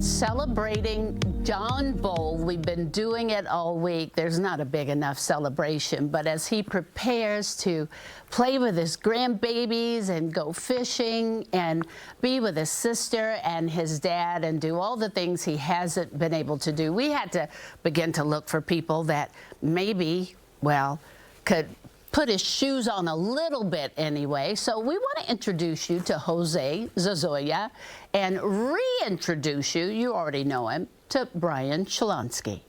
celebrating John Bold. We've been doing it all week. There's not a big enough celebration, but as he prepares to play with his grandbabies and go fishing and be with his sister and his dad and do all the things he hasn't been able to do, we had to begin to look for people that maybe, well, could put his shoes on a little bit anyway. So we want to introduce you to Jose Zazoya and reintroduce you, you already know him, to Brian Chalonsky.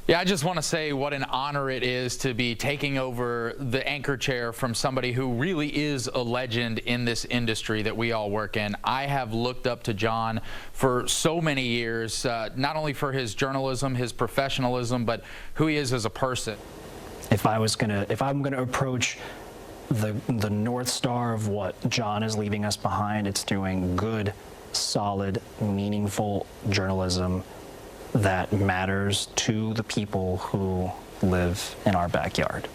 Yeah, I just want to say what an honor it is to be taking over the anchor chair from somebody who really is a legend in this industry that we all work in. I have looked up to John for so many years, not only for his journalism, his professionalism, but who he is as a person. If I'm gonna approach the North Star of what John is leaving us behind, it's doing good, solid, meaningful journalism that matters to the people who live in our backyard.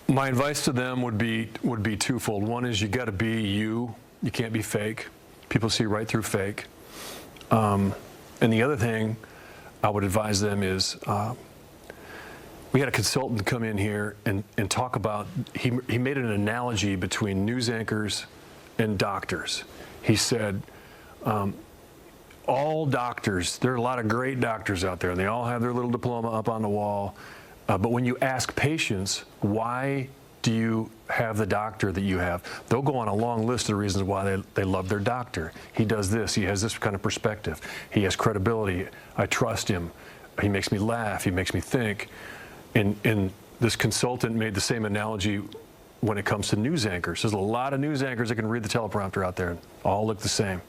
My advice to them would be twofold. One is you got to be you. You can't be fake. People see right through fake. And the other thing I would advise them is we had a consultant come in here and talk about, he made an analogy between news anchors and doctors. He said, all doctors, there are a lot of great doctors out there, and they all have their little diploma up on the wall. But when you ask patients, why do you have the doctor that you have? They'll go on a long list of reasons why they love their doctor. He does this, he has this kind of perspective. He has credibility, I trust him. He makes me laugh, he makes me think. And this consultant made the same analogy when it comes to news anchors. There's a lot of news anchors that can read the teleprompter out there and all look the same.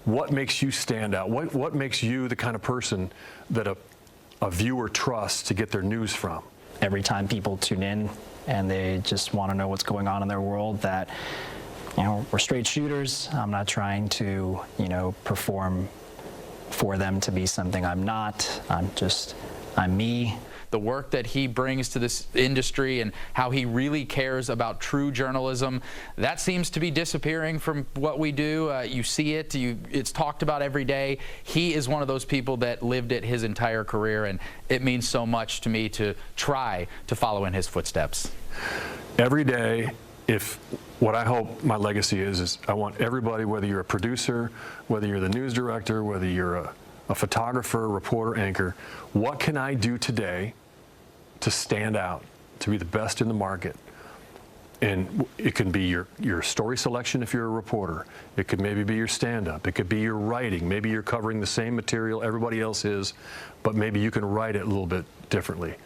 What makes you stand out? What makes you the kind of person that a viewer trusts to get their news from? Every time people tune in and they just want to know what's going on in their world, that, you know, we're straight shooters. I'm not trying to, you know, perform for them to be something I'm not. I'm me. The work that he brings to this industry and how he really cares about true journalism, that seems to be disappearing from what we do. You see it, it's talked about every day. He is one of those people that lived it his entire career, and it means so much to me to try to follow in his footsteps. Every day, what I hope my legacy is I want everybody, whether you're a producer, whether you're the news director, whether you're a photographer, reporter, anchor, what can I do today to stand out, to be the best in the market? And it can be your story selection if you're a reporter. It could maybe be your stand-up. It could be your writing. Maybe you're covering the same material everybody else is, but maybe you can write it a little bit differently.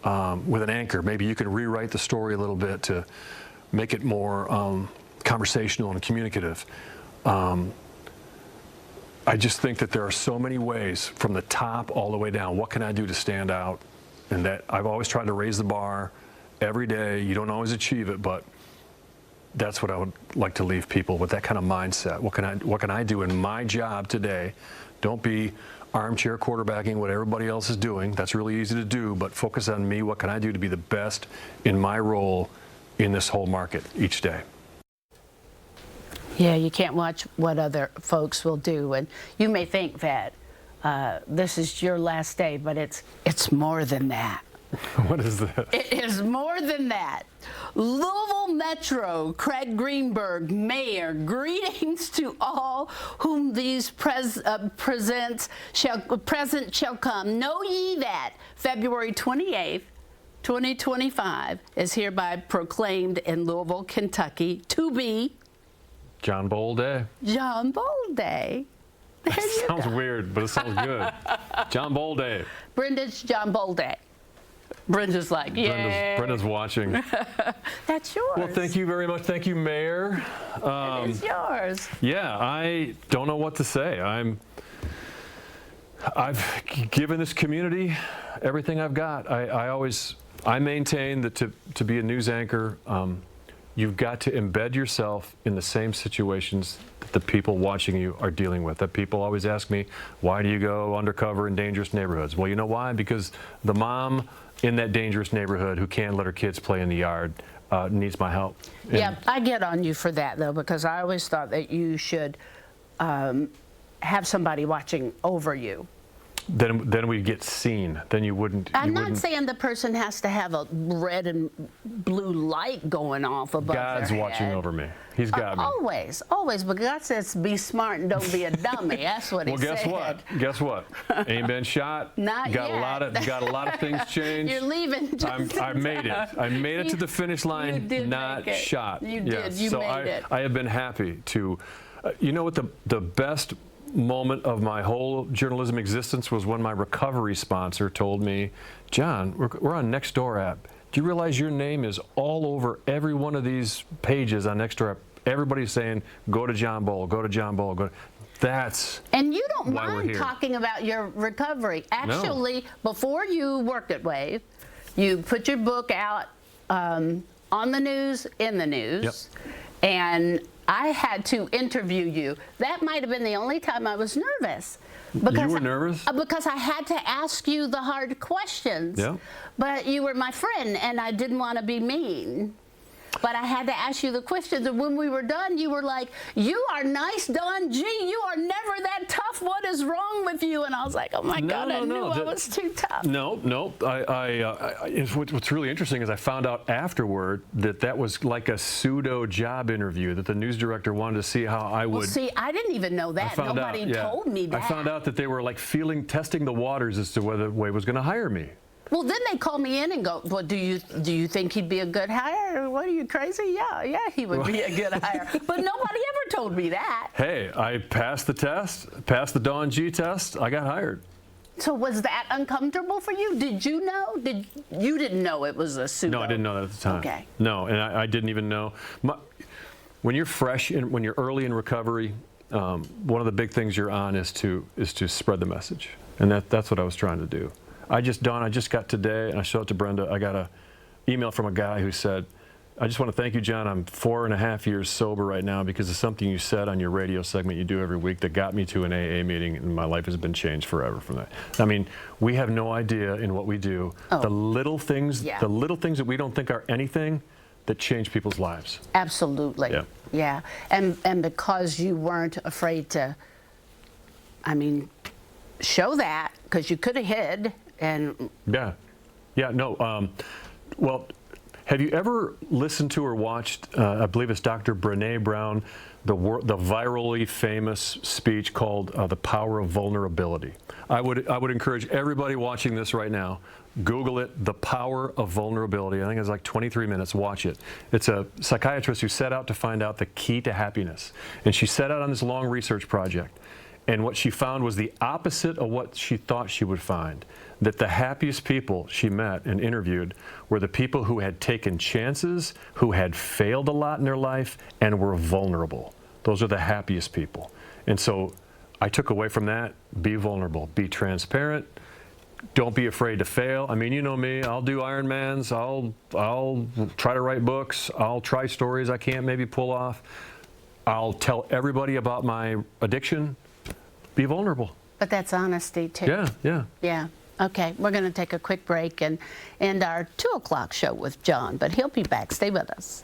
With an anchor, maybe you can rewrite the story a little bit to make it more conversational and communicative. I just think that there are so many ways from the top all the way down. What can I do to stand out? And that I've always tried to raise the bar every day. You don't always achieve it, but that's what I would like to leave people with, that kind of mindset. What can I do in my job today? Don't be armchair quarterbacking what everybody else is doing. That's really easy to do, but focus on me. What can I do to be the best in my role in this whole market each day? Yeah, you can't watch what other folks will do, and you may think that this is your last day, but it's more than that. What is that? It is more than that. Louisville Metro, Craig Greenberg, Mayor, greetings to all whom these present shall come. Know ye that February 28th, 2025 is hereby proclaimed in Louisville, Kentucky to be John Bold Day. John Bold Day. There That sounds weird, but it sounds good. John Bold Day. Brenda's John Bold Day. Brenda's like, yeah. Brenda's watching. That's yours. Well, thank you very much. Thank you, Mayor. It is yours. Yeah, I don't know what to say. I've given this community everything I've got. I maintain that to be a news anchor, you've got to embed yourself in the same situations that the people watching you are dealing with. That people always ask me, why do you go undercover in dangerous neighborhoods? Well, you know why? Because the mom in that dangerous neighborhood who can't let her kids play in the yard needs my help. Yeah, I get on you for that, though, because I always thought that you should have somebody watching over you. Then we get seen. Then you wouldn't. I'm you not wouldn't, saying the person has to have a red and blue light going off above God's their watching head. over me. He's got me. Always, always. But God says, be smart and don't be a dummy. That's what Well, he guess said. what? Guess what? Ain't been shot. Not got yet. got a lot of things changed. You're leaving. I made it. I made it to the finish line. You did not make it. shot. You did. Yes. You so made it. I have been happy to. You know what? The best moment of my whole journalism existence was when my recovery sponsor told me, John, we're on Nextdoor app. Do you realize your name is all over every one of these pages on Nextdoor app? Everybody's saying, go to John Bowl, go to John Bowl, go to... That's And you don't why we're mind here. talking about your recovery. Actually, before you worked at Wave, you put your book out on the news, in the news, Yep. and I had to interview you. That might have been the only time I was nervous. Because You were nervous? Because I had to ask you the hard questions. Yeah. But you were my friend, and I didn't want to be mean. But I had to ask you the questions, and when we were done, you were like, "You are nice, Don G. You are never that tough. What is wrong with you?" And I was like, "Oh my God, I knew I was too tough." No. What's really interesting is I found out afterward that was like a pseudo job interview, that the news director wanted to see how I would. Well, see, I didn't even know that. Nobody told me that. I found out that they were like testing the waters as to whether Wade was going to hire me. Well, then they called me in and go, "Well, do you think he'd be a good hire? What, are you crazy? Yeah, he would be a good hire." But nobody ever told me that. Hey, I passed the test, passed the Don G test. I got hired. So was that uncomfortable for you? Did you know? You didn't know it was a pseudo? No, I didn't know that at the time. Okay. No, and I didn't even know. When you're fresh and when you're early in recovery, one of the big things you're on is to spread the message, and that's what I was trying to do. Dawn, I just got today, and I showed it to Brenda, I got an email from a guy who said, I just want to thank you, John. I'm 4.5 years sober right now because of something you said on your radio segment you do every week that got me to an AA meeting, and my life has been changed forever from that. I mean, we have no idea in what we do, the little things that we don't think are anything that change people's lives. Absolutely. Yeah. And because you weren't afraid to, show that, because you could have hid. And well, have you ever listened to or watched, I believe it's Dr. Brené Brown, the virally famous speech called The Power of Vulnerability? I would encourage everybody watching this right now, Google it, The Power of Vulnerability. I think it's like 23 minutes. Watch it. It's a psychiatrist who set out to find out the key to happiness. And she set out on this long research project. And what she found was the opposite of what she thought she would find. That the happiest people she met and interviewed were the people who had taken chances, who had failed a lot in their life, and were vulnerable. Those are the happiest people. And so I took away from that, be vulnerable, be transparent, don't be afraid to fail. I mean, you know me, I'll do Ironmans, I'll try to write books, I'll try stories I can't maybe pull off. I'll tell everybody about my addiction. Be vulnerable. But that's honesty too. Yeah. Okay, we're going to take a quick break and end our 2 o'clock show with John, but he'll be back. Stay with us.